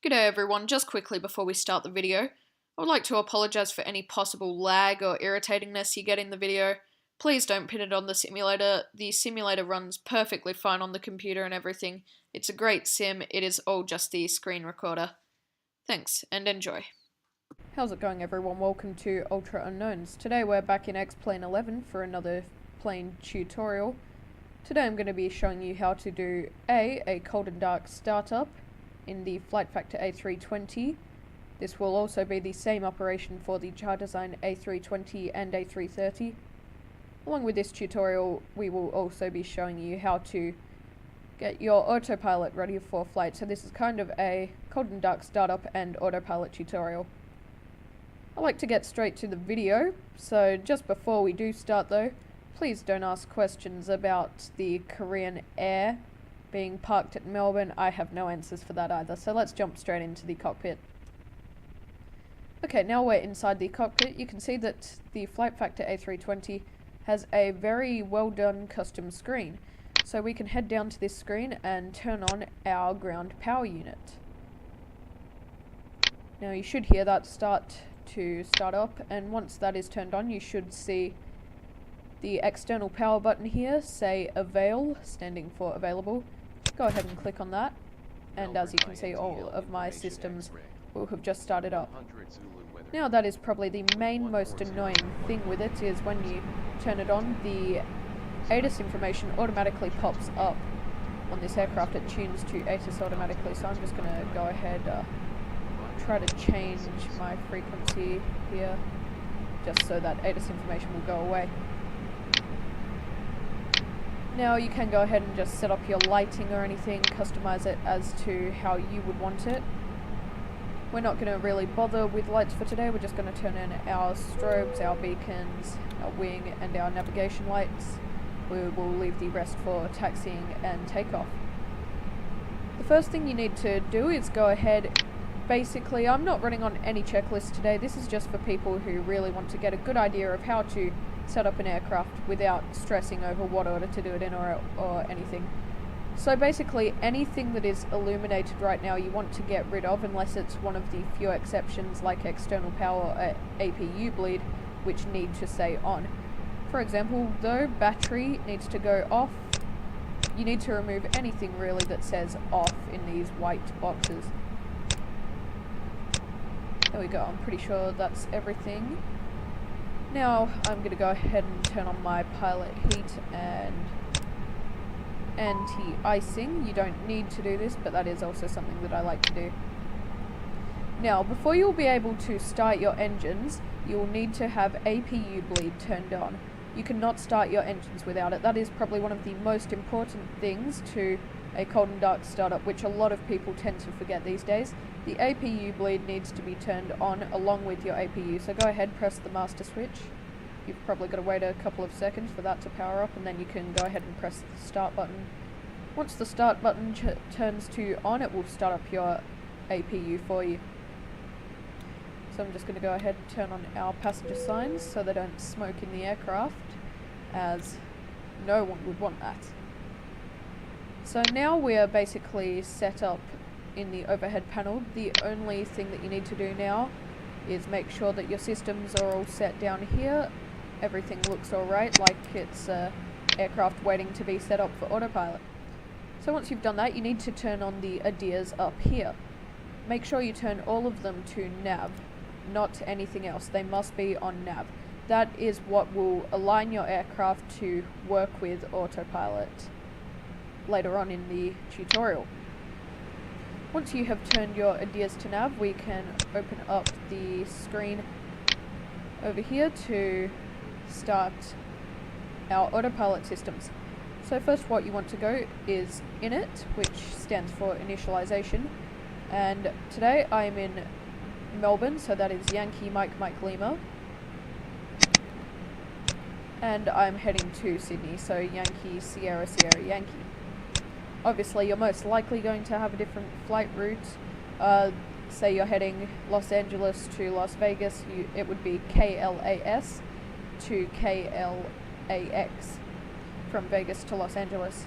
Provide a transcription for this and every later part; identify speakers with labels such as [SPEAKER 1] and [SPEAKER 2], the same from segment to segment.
[SPEAKER 1] G'day everyone, just quickly before we start the video, I would like to apologise for any possible lag or irritatingness you get in the video. Please don't pin it on the simulator runs perfectly fine on the computer and everything. It's a great sim, it is all just the screen recorder. Thanks, and enjoy. How's it going everyone? Welcome to Ultra Unknowns. Today we're back in X-Plane 11 for another plane tutorial. Today I'm going to be showing you how to do a cold and dark startup in the FlightFactor A320. This will also be the same operation for the Jar Design A320 and A330. Along with this tutorial, we will also be showing you how to get your autopilot ready for flight. So this is kind of a cold and dark startup and autopilot tutorial. I like to get straight to the video, so just before we do start though, please don't ask questions about the Korean Air being parked at Melbourne. I have no answers for that either, so let's jump straight into the cockpit. Okay, now we're inside the cockpit. You can see that the FlightFactor A320 has a very well done custom screen. So we can head down to this screen and turn on our ground power unit. Now you should hear that start up, and once that is turned on you should see the external power button here say avail, standing for available. Go ahead and click on that, and as you can see, all of my systems will have just started up. Now that is probably the most annoying thing with it, is when you turn it on, the ATIS information automatically pops up on this aircraft. It tunes to ATIS automatically, so I'm just going to go ahead, try to change my frequency here, just so that ATIS information will go away. Now you can go ahead and just set up your lighting or anything, customize it as to how you would want it. We're not going to really bother with lights for today, we're just going to turn in our strobes, our beacons, our wing and our navigation lights. We will leave the rest for taxiing and takeoff. The first thing you need to do is go ahead, basically I'm not running on any checklist today, this is just for people who really want to get a good idea of how to set up an aircraft without stressing over what order to do it in or anything. So basically anything that is illuminated right now you want to get rid of, unless it's one of the few exceptions like external power or Apu Bleed, which need to stay on. For example though, battery needs to go off. You need to remove anything really that says off in these white boxes. There we go, I'm pretty sure that's everything. Now I'm going to go ahead and turn on my pilot heat and anti-icing. You don't need to do this, but that is also something that I like to do. Now before you'll be able to start your engines, you'll need to have Apu Bleed turned on. You cannot start your engines without it. That is probably one of the most important things to a cold and dark startup, which a lot of people tend to forget these days. The Apu Bleed needs to be turned on along with your APU, so go ahead, press the master switch. You've probably got to wait a couple of seconds for that to power up, and then you can go ahead and press the start button. Once the start button turns to on, it will start up your APU for you. So I'm just going to go ahead and turn on our passenger signs so they don't smoke in the aircraft, as no one would want that. So now we are basically set up in the overhead panel. The only thing that you need to do now is make sure that your systems are all set down here. Everything looks alright, like it's aircraft waiting to be set up for autopilot. So once you've done that, you need to turn on the ADIRs up here. Make sure you turn all of them to nav, not anything else. They must be on nav. That is what will align your aircraft to work with autopilot later on in the tutorial. Once you have turned your ADIRs to nav, we can open up the screen over here to start our autopilot systems. So first what you want to go is init, which stands for Initialization, and today I am in Melbourne, so that is Yankee Mike Mike Lima, and I'm heading to Sydney, so Yankee Sierra Sierra Yankee. Obviously you're most likely going to have a different flight route. Say you're heading Los Angeles to Las Vegas, it would be KLAS to KLAX from Vegas to Los Angeles.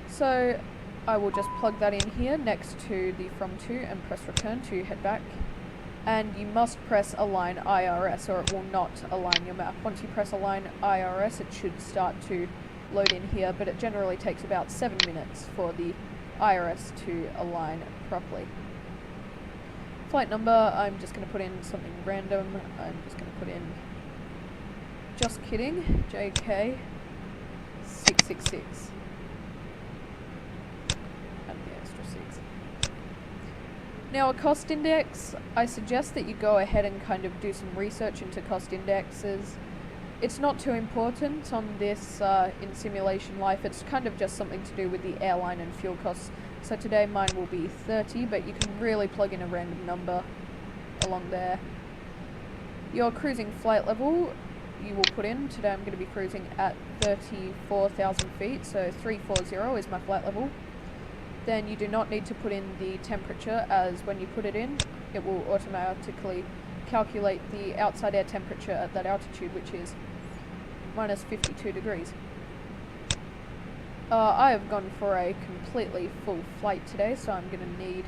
[SPEAKER 1] So I will just plug that in here next to the from to and press return to head back. And you must press align IRS or it will not align your map. Once you press align IRS, it should start to load in here, but it generally takes about 7 minutes for the IRS to align properly. Flight number, I'm just going to put in something random. I'm just going to put in, just kidding, JK 666. And the extra 6. Now a cost index, I suggest that you go ahead and kind of do some research into cost indexes. It's not too important on this in simulation life, it's kind of just something to do with the airline and fuel costs. So today mine will be 30, but you can really plug in a random number along there. Your cruising flight level, you will put in, today I'm going to be cruising at 34,000 feet, so 340 is my flight level. Then you do not need to put in the temperature, as when you put it in, it will automatically calculate the outside air temperature at that altitude, which is minus 52 degrees. I have gone for a completely full flight today, so I'm going to need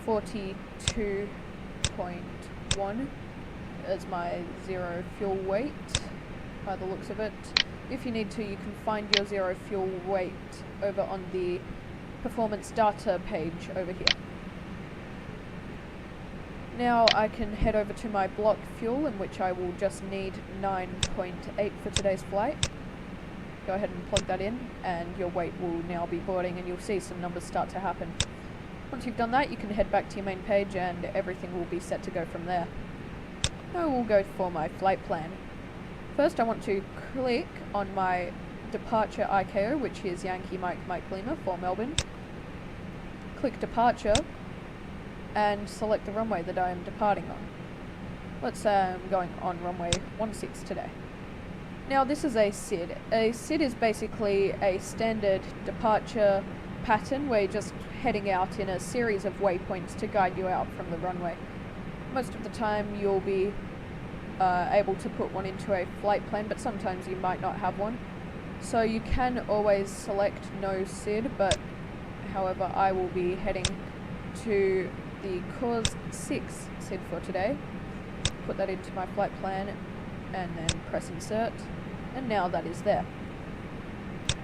[SPEAKER 1] 42.1 as my zero fuel weight, by the looks of it. If you need to, you can find your zero fuel weight over on the performance data page over here. Now I can head over to my block fuel, in which I will just need 9.8 for today's flight. Go ahead and plug that in, and your weight will now be boarding, and you'll see some numbers start to happen. Once you've done that, you can head back to your main page, and everything will be set to go from there. Now we'll go for my flight plan. First, I want to click on my departure ICAO, which is Yankee Mike Mike Lima for Melbourne. Click departure, and select the runway that I am departing on. Let's say I'm going on runway 16 today. Now this is a SID. A SID is basically a standard departure pattern where you're just heading out in a series of waypoints to guide you out from the runway. Most of the time you'll be able to put one into a flight plan, but sometimes you might not have one. So you can always select no SID, but however I will be heading to the Cause 6 SID for today. Put that into my flight plan and then press insert, and now that is there.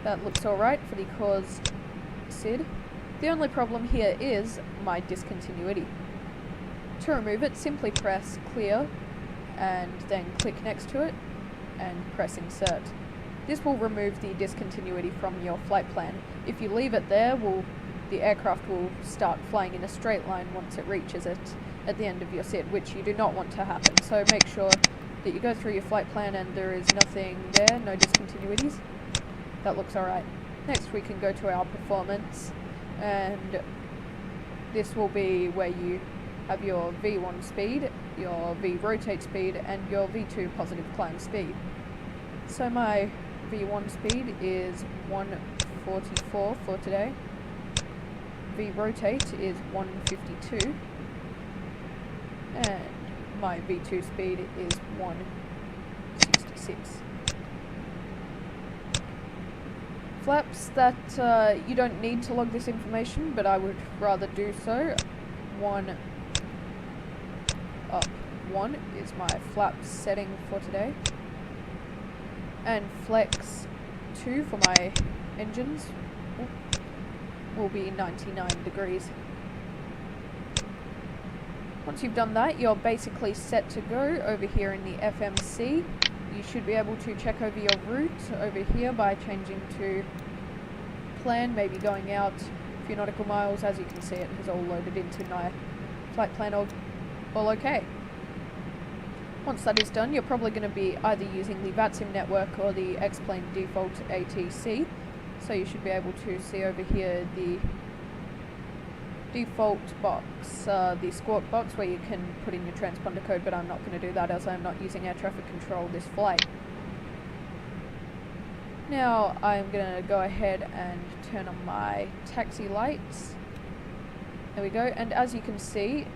[SPEAKER 1] That looks alright for the Cause SID. The only problem here is my discontinuity. To remove it, simply press clear and then click next to it and press insert. This will remove the discontinuity from your flight plan. If you leave it there, the aircraft will start flying in a straight line once it reaches it at the end of your SID, which you do not want to happen. So make sure that you go through your flight plan and there is nothing there, no discontinuities. That looks alright. Next we can go to our performance, and this will be where you have your V1 speed, your V rotate speed, and your V2 positive climb speed. So my V1 speed is 144 for today. V rotate is 152. And my V2 speed is 166. Flaps, that you don't need to log this information, but I would rather do so. 1 up 1 is my flaps setting for today. And flex 2 for my engines will be 99 degrees. Once you've done that, you're basically set to go over here in the FMC. You should be able to check over your route over here by changing to plan, maybe going out a few nautical miles. As you can see, it has all loaded into my flight plan, all okay. Once that is done, you're probably going to be either using the VATSIM network or the X-Plane default ATC. So you should be able to see over here the default box, the squawk box where you can put in your transponder code, but I'm not going to do that as I'm not using air traffic control this flight. Now I'm going to go ahead and turn on my taxi lights. There we go, and as you can see,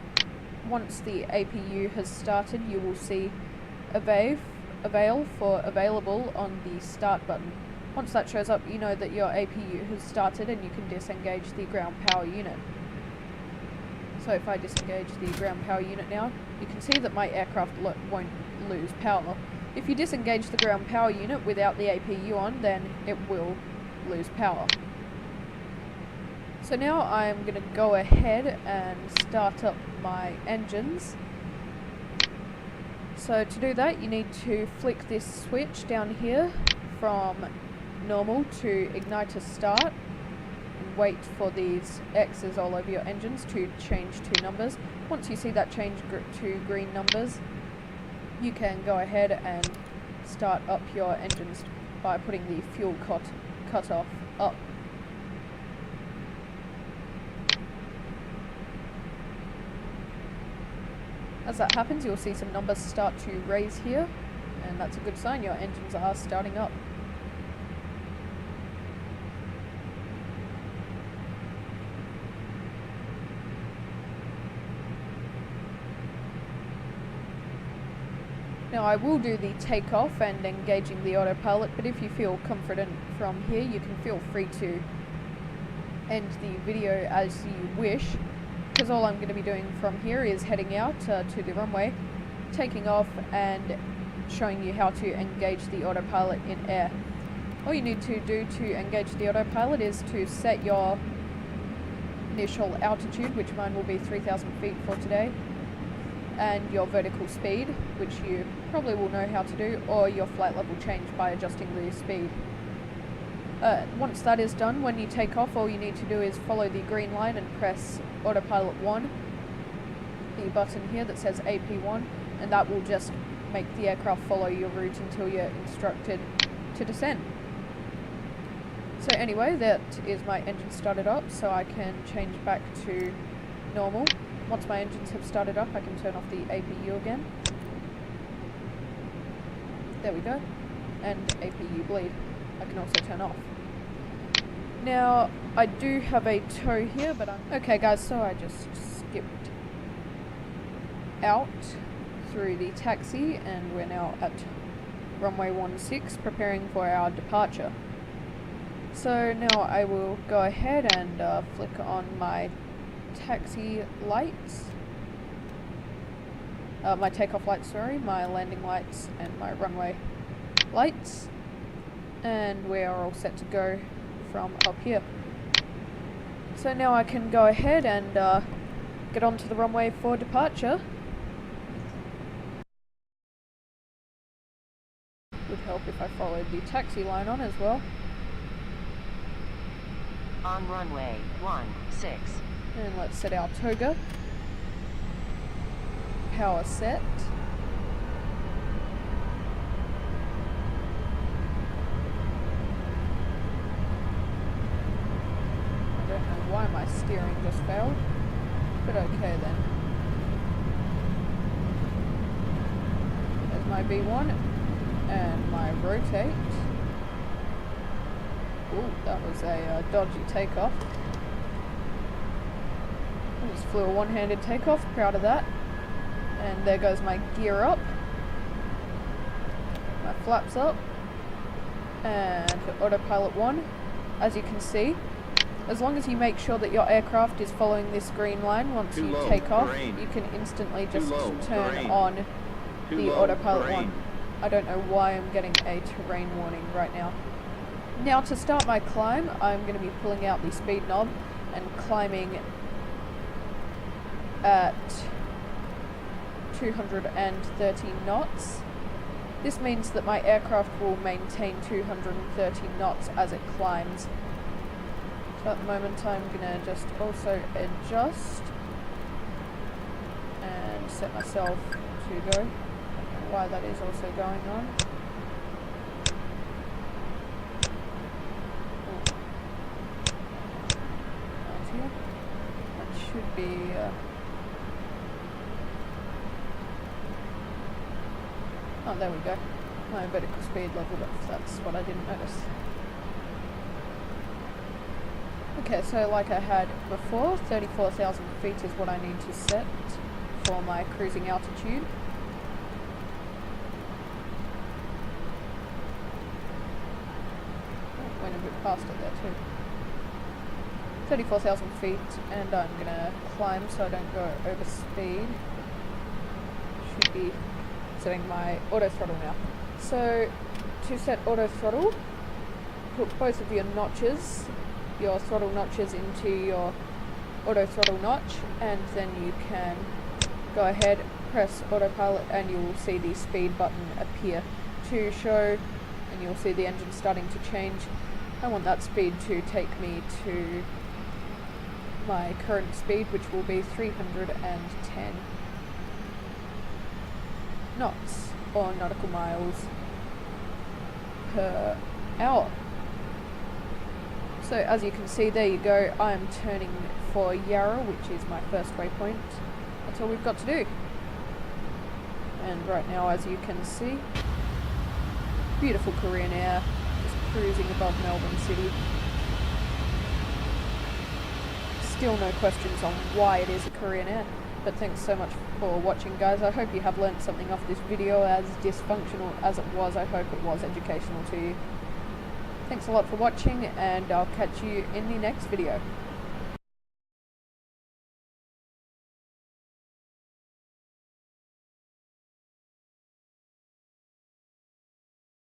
[SPEAKER 1] once the APU has started, you will see avail for available on the start button. Once that shows up, you know that your APU has started and you can disengage the ground power unit. So if I disengage the ground power unit now, you can see that my aircraft won't lose power. If you disengage the ground power unit without the APU on, then it will lose power. So now I'm going to go ahead and start up my engines. So to do that, you need to flick this switch down here from normal to igniter start, and wait for these X's all over your engines to change to numbers. Once you see that change to green numbers, you can go ahead and start up your engines by putting the fuel cutoff up. As that happens, you'll see some numbers start to raise here, and that's a good sign your engines are starting up. Now I will do the takeoff and engaging the autopilot, but if you feel confident from here, you can feel free to end the video as you wish, because all I'm going to be doing from here is heading out to the runway, taking off and showing you how to engage the autopilot in air. All you need to do to engage the autopilot is to set your initial altitude, which mine will be 3,000 feet for today, and your vertical speed, which you probably will know how to do, or your flight level change by adjusting the speed. Once that is done, when you take off, all you need to do is follow the green line and press Autopilot 1, the button here that says AP1, and that will just make the aircraft follow your route until you're instructed to descend. So anyway, that is my engine started up, so I can change back to normal. Once my engines have started up, I can turn off the APU again. There we go. And APU bleed, I can also turn off. Now, I do have a tow here, but okay guys, so I just skipped out through the taxi, and we're now at runway 16, preparing for our departure. So now I will go ahead and flick on my taxi lights, my takeoff lights, sorry, my landing lights and my runway lights, and we are all set to go from up here. So now I can go ahead and get onto the runway for departure. Would help if I followed the taxi line on as well.
[SPEAKER 2] On runway 16.
[SPEAKER 1] And let's set our toga. Power set. I don't know why my steering just failed, but okay then. There's my V1 and my rotate. Ooh, that was a dodgy takeoff. I just flew a one-handed takeoff, proud of that. And there goes my gear up. My flaps up. And Autopilot 1. As you can see, as long as you make sure that your aircraft is following this green line once you take off, you can instantly just turn on the Autopilot 1. I don't know why I'm getting a terrain warning right now. Now to start my climb, I'm going to be pulling out the speed knob and climbing at 230 knots. This means that my aircraft will maintain 230 knots as it climbs. So at the moment I'm going to just also adjust and set myself to go. I don't know why that is also going on. That should be oh, there we go. My vertical speed leveled up, that's what I didn't notice. Okay, so like I had before, 34,000 feet is what I need to set for my cruising altitude. past it there too. 34,000 feet, and I'm gonna climb so I don't go over speed. Should be setting my auto throttle now. So to set auto throttle, put both of your notches, your throttle notches into your auto throttle notch, and then you can go ahead, press autopilot, and you will see the speed button appear to show, and you'll see the engine starting to change. I want that speed to take me to my current speed, which will be 310 knots, or nautical miles per hour. So as you can see, there you go, I'm turning for Yarra, which is my first waypoint. That's all we've got to do. And right now, as you can see, beautiful Korean air, just cruising above Melbourne City. Still no questions on why it is a Korean air, but thanks so much for watching, guys. I hope you have learnt something off this video. As dysfunctional as it was, I hope it was educational to you. Thanks a lot for watching, and I'll catch you in the next video.